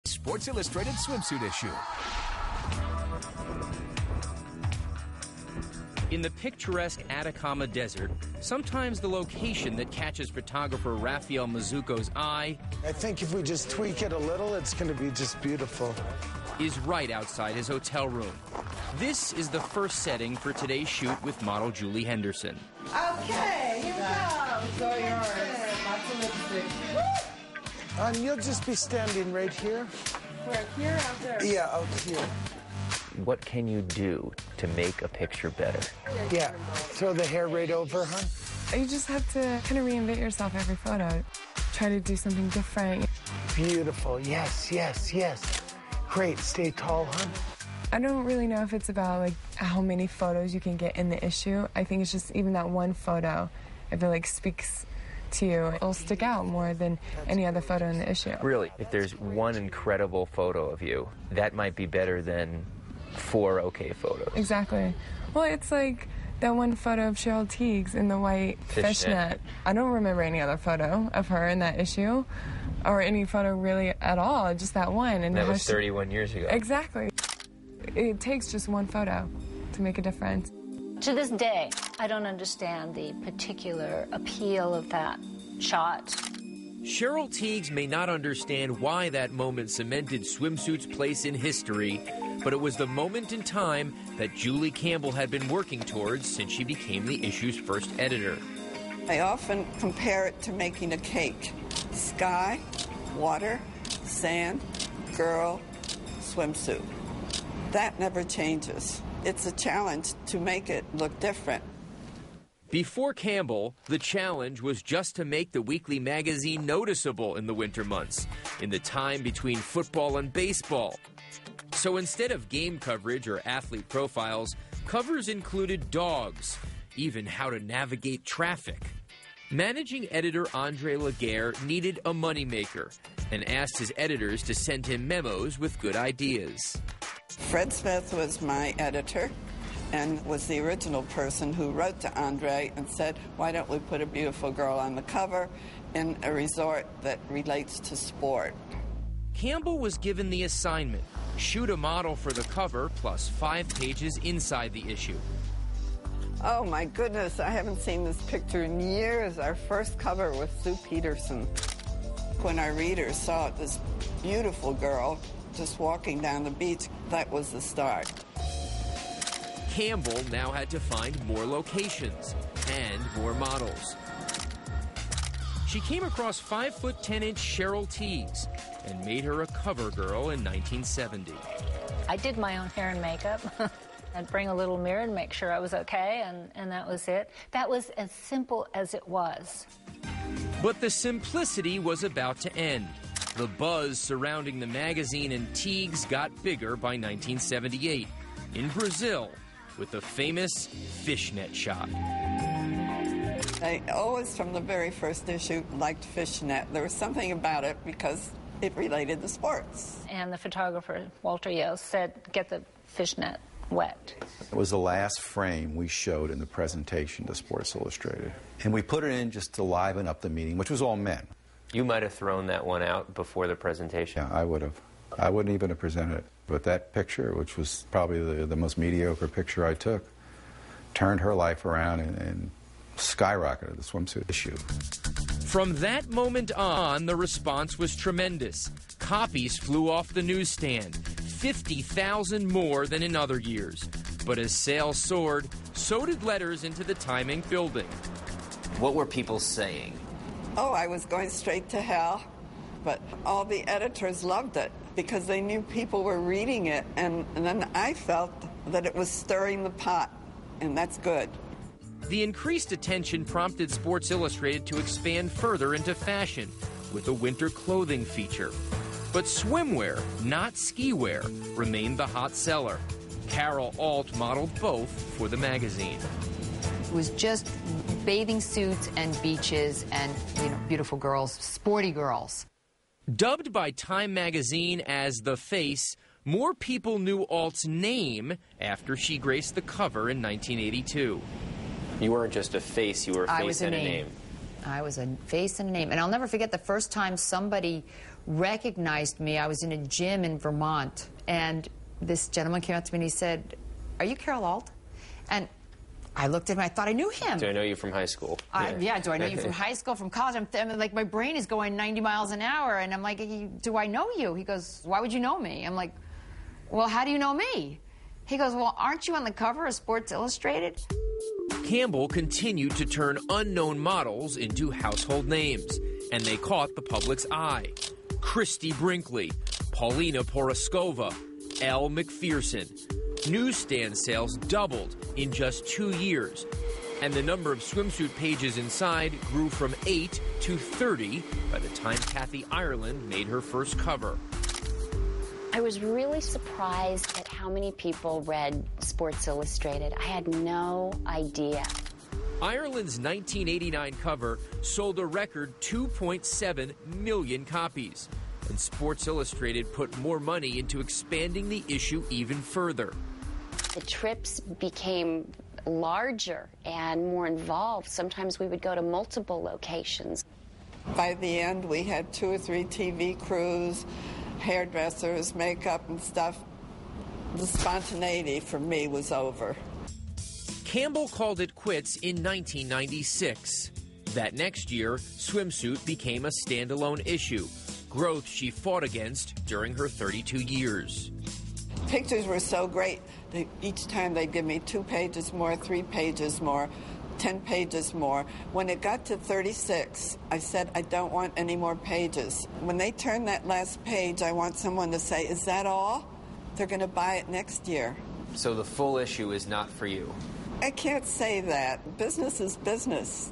Sports Illustrated swimsuit issue. In the picturesque Atacama Desert, sometimes the location that catches photographer Rafael Mizuko's eye, I think if we just tweak it a little, it's going to be just beautiful, is right outside his hotel room. This is the first setting for today's shoot with model Julie Henderson. Okay, here we go. It's all yours. Lots of lipstick. And you'll just be standing right here? Where, here or out there? Yeah, out here. What can you do to make a picture better? Yeah, throw the hair right over, huh? You just have to kind of reinvent yourself every photo. Try to do something different. Beautiful, yes, yes, yes. Great, stay tall, huh? I don't really know if it's about like how many photos you can get in the issue. I think it's just even that one photo, I feel like speaks to you. It'll stick out more than any other photo in the issue. Really, if there's one incredible photo of you, that might be better than 4 okay photos. Exactly. Well, it's like that one photo of Cheryl Tiegs in the white fishnet. I don't remember any other photo of her in that issue, or any photo really at all, just that one. And that was 31 years ago. Exactly. It takes just one photo to make a difference. To this day, I don't understand the particular appeal of that shot. Cheryl Tiegs may not understand why that moment cemented swimsuit's place in history, but it was the moment in time that Julie Campbell had been working towards since she became the issue's first editor. I often compare it to making a cake. Sky, water, sand, girl, swimsuit. That never changes. It's a challenge to make it look different. Before Campbell, the challenge was just to make the weekly magazine noticeable in the winter months, in the time between football and baseball. So instead of game coverage or athlete profiles, covers included dogs, even how to navigate traffic. Managing editor Andre Laguerre needed a moneymaker and asked his editors to send him memos with good ideas. Fred Smith was my editor and was the original person who wrote to Andre and said, why don't we put a beautiful girl on the cover in a resort that relates to sport? Campbell was given the assignment, shoot a model for the cover plus 5 pages inside the issue. Oh my goodness, I haven't seen this picture in years. Our first cover with Sue Peterson. When our readers saw this beautiful girl just walking down the beach, that was the start. Campbell now had to find more locations and more models. She came across 5'10" Cheryl Tiegs and made her a cover girl in 1970. I did my own hair and makeup. I'd bring a little mirror and make sure I was okay, and that was it. That was as simple as it was. But the simplicity was about to end. The buzz surrounding the magazine and Tiegs got bigger by 1978 in Brazil with the famous fishnet shot. I always, from the very first issue, liked fishnet. There was something about it because it related to sports. And the photographer, Walter Yale, said, get the fishnet wet. It was the last frame we showed in the presentation to Sports Illustrated. And we put it in just to liven up the meeting, which was all men. You might have thrown that one out before the presentation. Yeah, I would have. I wouldn't even have presented it. But that picture, which was probably the most mediocre picture I took, turned her life around and skyrocketed the swimsuit issue. From that moment on, the response was tremendous. Copies flew off the newsstand, 50,000 more than in other years. But as sales soared, so did letters into the Time Inc. building. What were people saying? Oh, I was going straight to hell, but all the editors loved it because they knew people were reading it, and then I felt that it was stirring the pot, and that's good. The increased attention prompted Sports Illustrated to expand further into fashion with a winter clothing feature. But swimwear, not ski wear, remained the hot seller. Carol Alt modeled both for the magazine. It was just bathing suits and beaches and, beautiful girls, sporty girls. Dubbed by Time magazine as the Face, more people knew Alt's name after she graced the cover in 1982. You weren't just a face, you were a face and a name. I was a face and a name. And I'll never forget the first time somebody recognized me. I was in a gym in Vermont, and this gentleman came up to me and he said, "Are you Carol Alt?" And I looked at him, I thought I knew him. Do I know you from high school? Yeah, do I know you from high school, from college? I'm like, my brain is going 90 miles an hour, and I'm like, do I know you? He goes, "Why would you know me?" I'm like, "Well, how do you know me?" He goes, "Well, aren't you on the cover of Sports Illustrated?" Campbell continued to turn unknown models into household names, and they caught the public's eye. Christy Brinkley, Paulina Poroskova, Elle McPherson. Newsstand sales doubled in just 2 years, and the number of swimsuit pages inside grew from 8 to 30 by the time Kathy Ireland made her first cover. I was really surprised at how many people read Sports Illustrated. I had no idea. Ireland's 1989 cover sold a record 2.7 million copies, and Sports Illustrated put more money into expanding the issue even further. The trips became larger and more involved. Sometimes we would go to multiple locations. By the end, we had 2 or 3 TV crews, hairdressers, makeup and stuff. The spontaneity for me was over. Campbell called it quits in 1996. That next year, Swimsuit became a standalone issue, growth she fought against during her 32 years. Pictures were so great. Each time they'd give me 2 pages more, 3 pages more, 10 pages more. When it got to 36, I said, I don't want any more pages. When they turn that last page, I want someone to say, "Is that all?" They're going to buy it next year. So the full issue is not for you? I can't say that. Business is business.